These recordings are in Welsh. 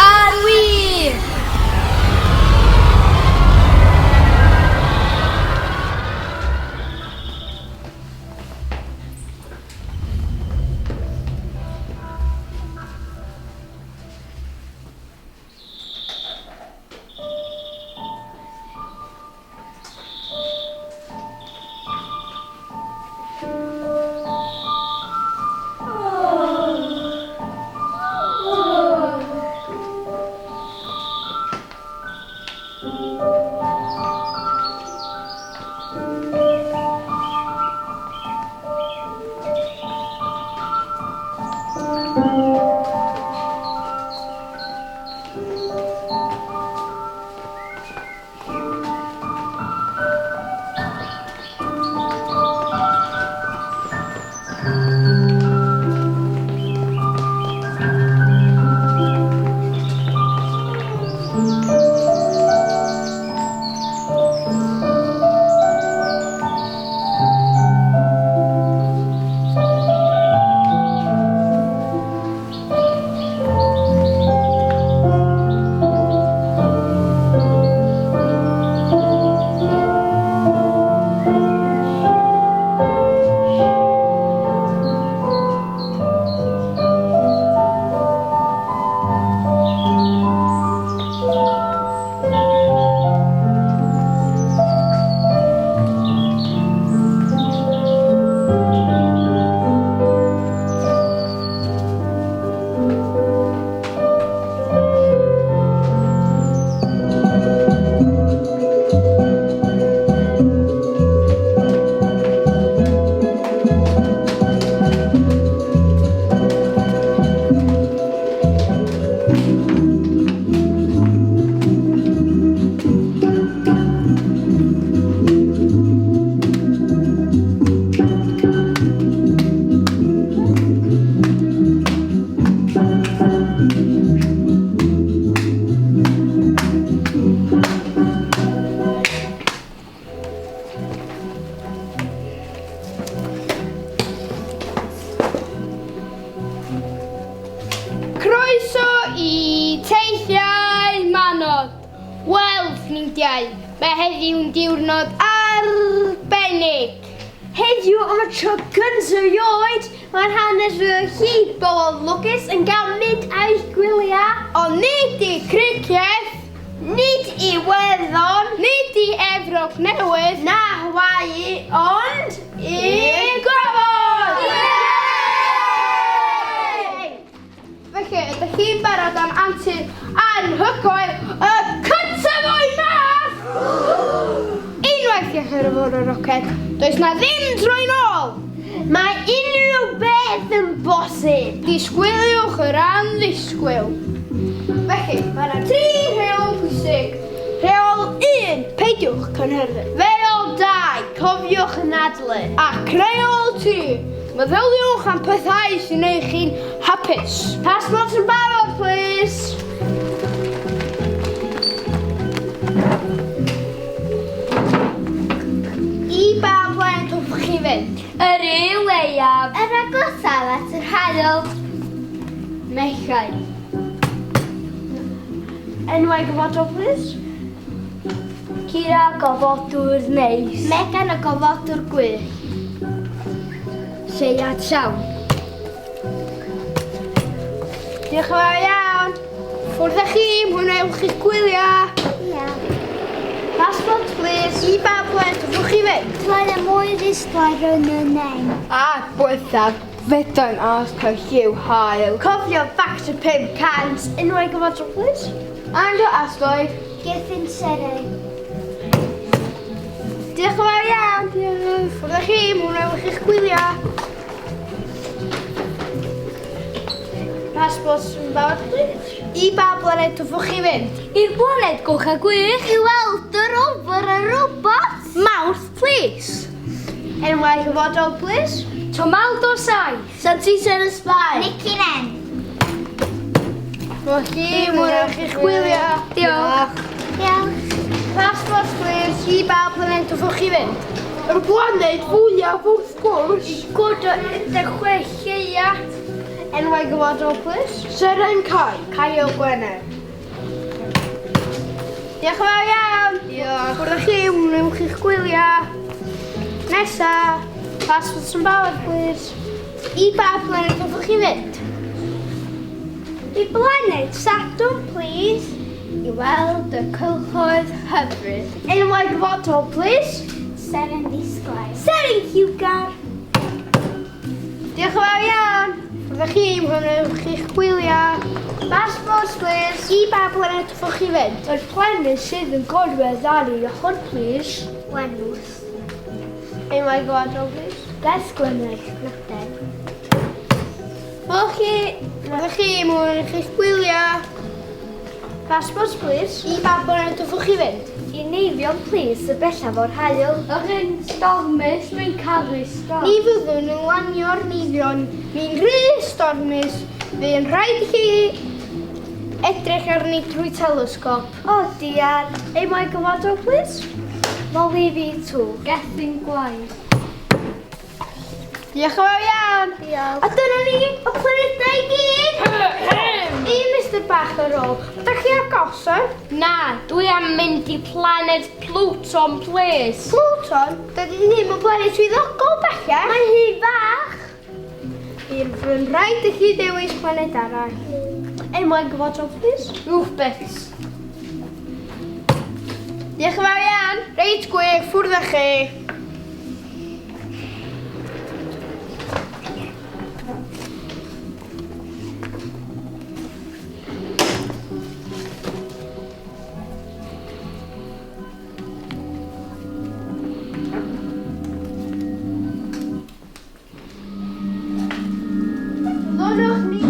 Ar wir! Mae heddiw'n diwrnod arbennig. Heddiw am y tro gyntaf erioed, mae'r hanes fy hyd bobl lwcus yn cael mynd a'u gwyliau. Ond nid i criced, Nid i weddon, nid i Efrog Newydd, na Hawaii, ond i'r gofod! Felly, ydych chi'n barod am antur anhygoel y cyntaf o'i math? Unwaith i chi fod y roced, does na ddim droi nôl. Mae unrhyw beth yn bosib. Disgwyliwch yr anddisgwyl. Felly, mae yna 3 rheol pwysig. Rheol 1, peidiwch cynhyrfu. Rheol 2, cofiwch yn adlu. Ac rheol 3, meddyliwch am pethau sy'n ei chi'n hapus. Passport yn barod, please. I ba blaen hoffech chi fynd? Yr un leiaf. Yr agosaf at yr haul. Mechan. Enwau gofodol, please. Cira gofodwr neis. Megan y gofodwr gwych. Lleuad llawn. Diolch yn fawr iawn. Ffwrdd â chi, mwynhewch eich gwyliau. Passport, please. I ba blaen hoffech chi fynd? Roedd y mwy ddisglair yn y nein. A gwaethaf, fedan as cael lliw hael. Cofio factor 500. Enwau gofodol, please. Ando asgoed. Gethin serau. Diolch yn fawr iawn. Ffwrdd â chi, mwynhewch eich gwyliau. Passport yn barod, please. I ba blaned hoffech chi fynd? I'r blaned goch a gwych. I weld y rover y robot. Mawrth, please. Enwau gofodol, please. Tomaldo 7. Santiago yn Sbaen. Nicinen. Felly, mwynhewch eich gwyliau. Diolch. Diolch. Passport, please. I ba blaned hoffech chi fynd? Yr blaned fwyaf wrth gwrs. Gwrdd y chwech lleia. Enwau gyfodol, please. Seren Cai. Caio Gwener. Diolch yn fawr iawn. Diolch. Bwrdd chi, wnewch chi'ch gwyliau. Nesa. Passports yn bawd, please. I ba blaned hoffech chi fynd? I blaned Sadwrn, please. I weld y cylchoedd hyfryd. Enwau gyfodol, please. Seren Disglair. Seren Lliwgar. Diolch yn fawr iawn. Bwrdd chi, wnewch chi'ch gwyliau. Passports, please. I ba blaned hoffech chi fynd? Yr planet sydd yn gorwedd ar ei ochr, please. Wenws. Enwau gyfodol, please. Bles Gwener, Pryden. Bwrdd chi, wnewch chi'ch gwyliau. Passports, please. I ba blaned hoffech chi fynd? I neifion, please, y bellaf o'r hael. Yr un stormus, mae'n caru storm. Ni fyddwn yn lanio'r neifion. Mi'n rhy stormus. Fe'n rhaid i chi edrych arni drwy telesgop. O, diar. Enwau gyfodol, please. Molifi 2, Gethin Gwaith. Diolch yn fawr iawn. Diolch. A dyna ni o planedau i gyd. I Mr Bach ar ôl. Ydych chi agosau? Na, dwi am mynd i planed Pluton, please. Pluton? Dydy ddim yn blaen swyddogol bellach. Mae hi fach. Fy'n rhaid i chi dewis planed arall. Enwau gyfodol, please. Rhywbeth. Diolch yn fawr iawn. Reit gwych, ffwrdd â chi. Ddonwch ni.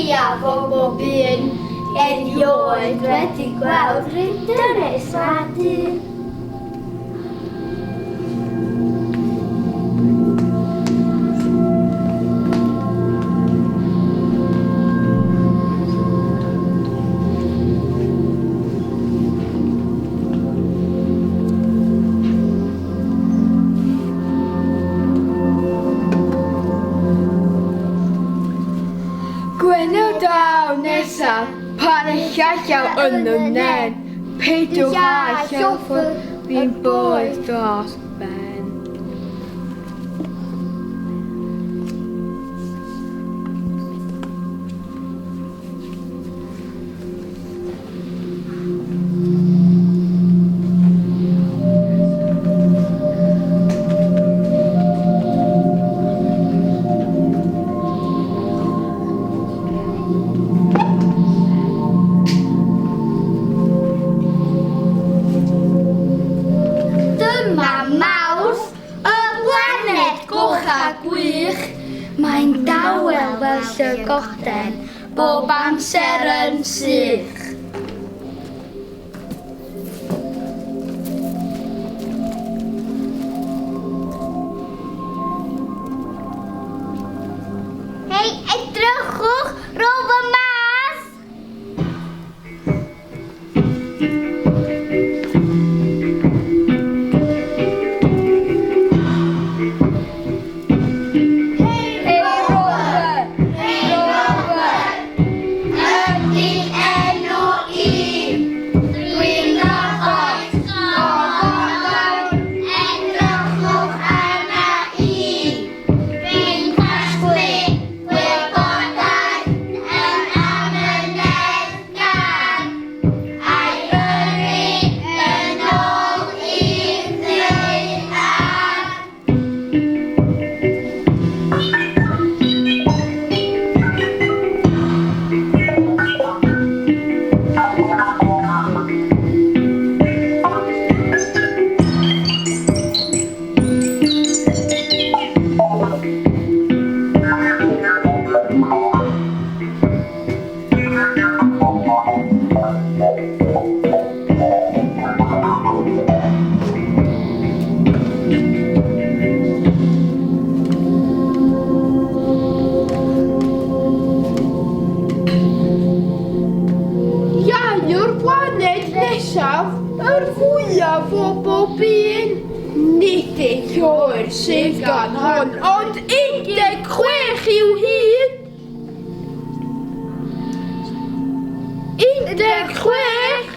leiaf o bob un erioed wedi gweld rydyrus Sadwrn. Gwenw daw nesaf pan y llallaw yn y nen. Peidiwch â lloffer fi'n boeth dros ben. Mae'n dawel fel llygoden, bob amser yn sych. Hei, edrychwch, rôl fy mas! Yr fwyaf o bob un. Nid eich oer sydd gan hon, ond 16 i'w hyd. 16!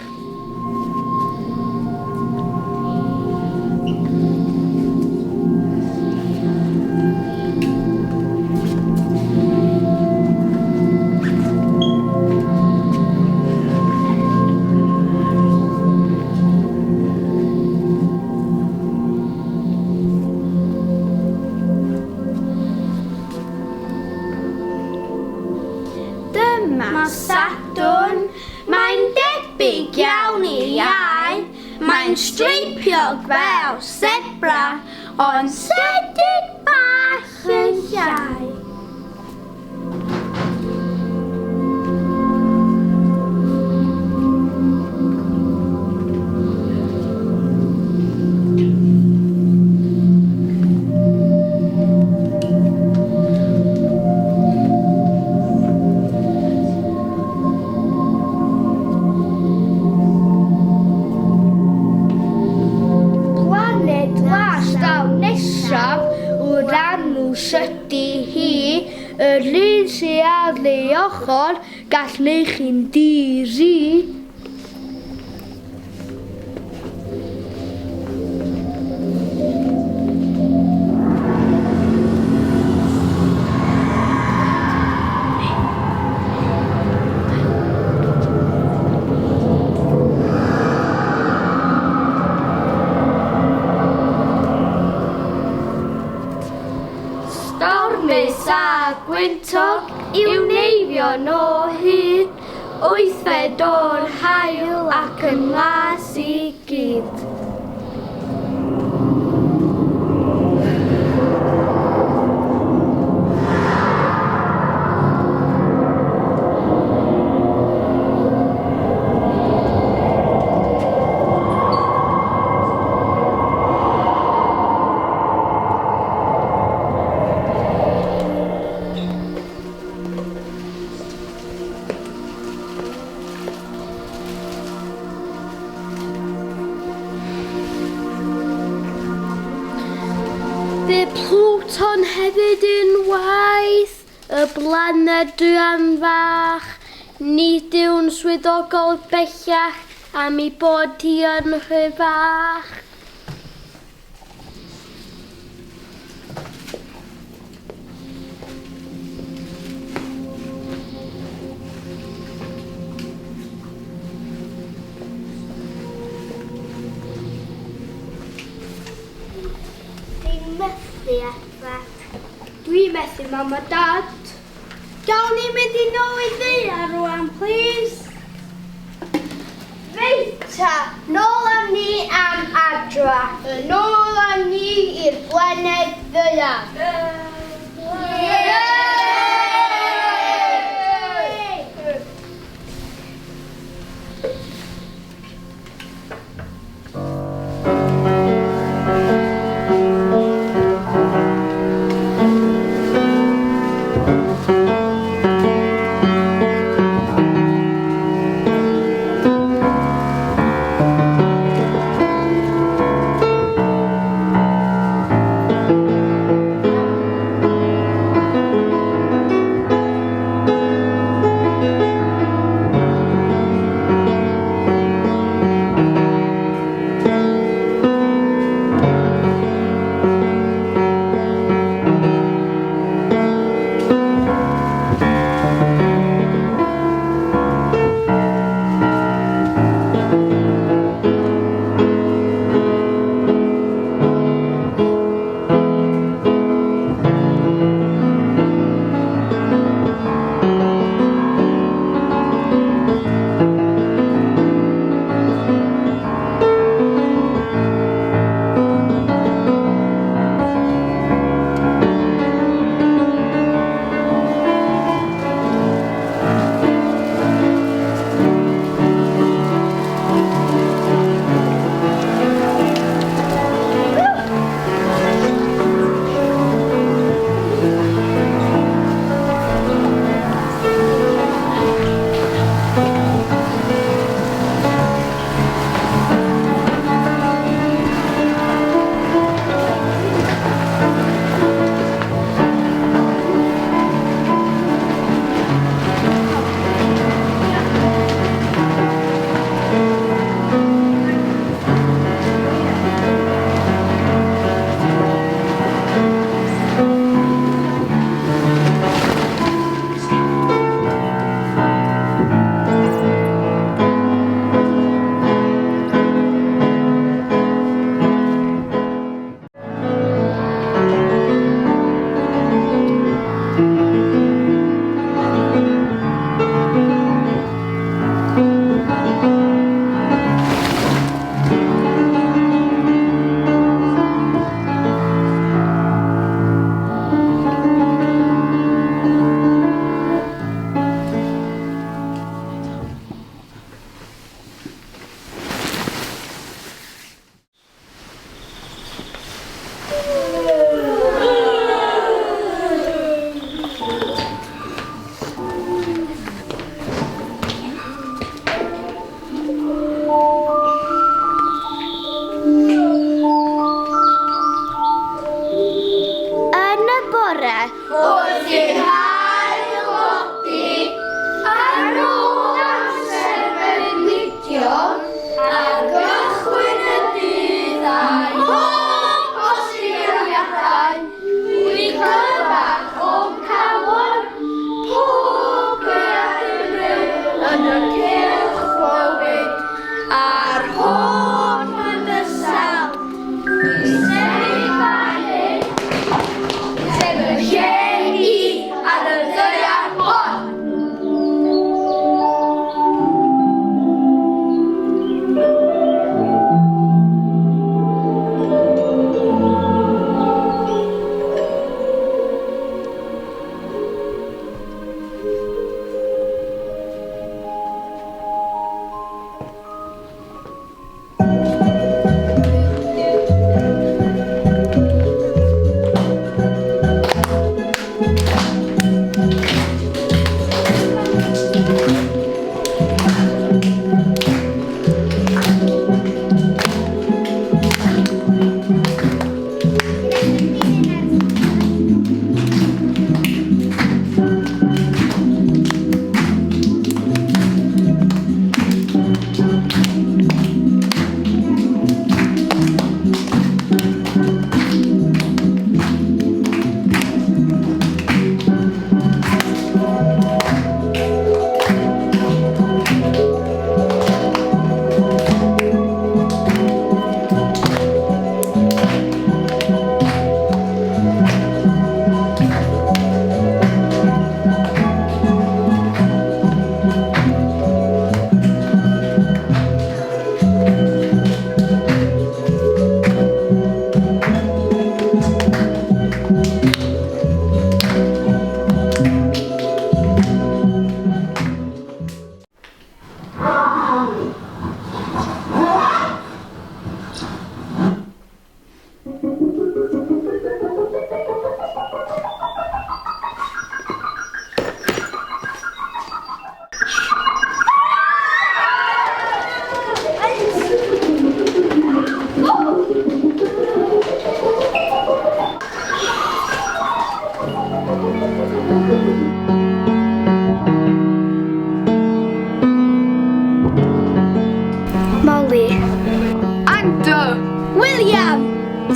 Dyma Sadwrn, mae'n debyg iawn i Iau. Mae'n streipiog fel sebra, ond sedig bach yn llai. Ydy hi, yr un sy'n ar ei ochr, gall neu chi'n diri. Stormus a gwyntog i'w neifion o hyd, 8 o'r haul ac yn las i gyd. Bydd Pluton hefyd yn waith, y blaned druan fach, nid yw'n swyddogol bellach am ei bod ti yn rhyfach. Dwi'n methu effa. Dwi'n methu mam a dad. Gawn ni mynd i nôl i ddeia rwan, please? Reita, nôl â ni am adra. Yn ôl â ni i'r blaned ddaear.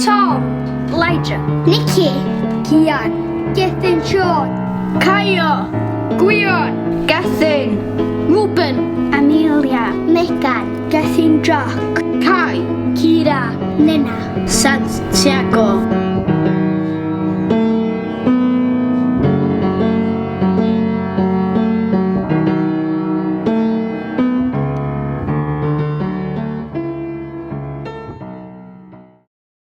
Tom. Elijah. Nikki. Kian. Gethin Sean. Kaya. Gwion. Gethin. Ruben. Amelia. Megan. Gethin Jack. Kai. Kira. Nina. Santiago.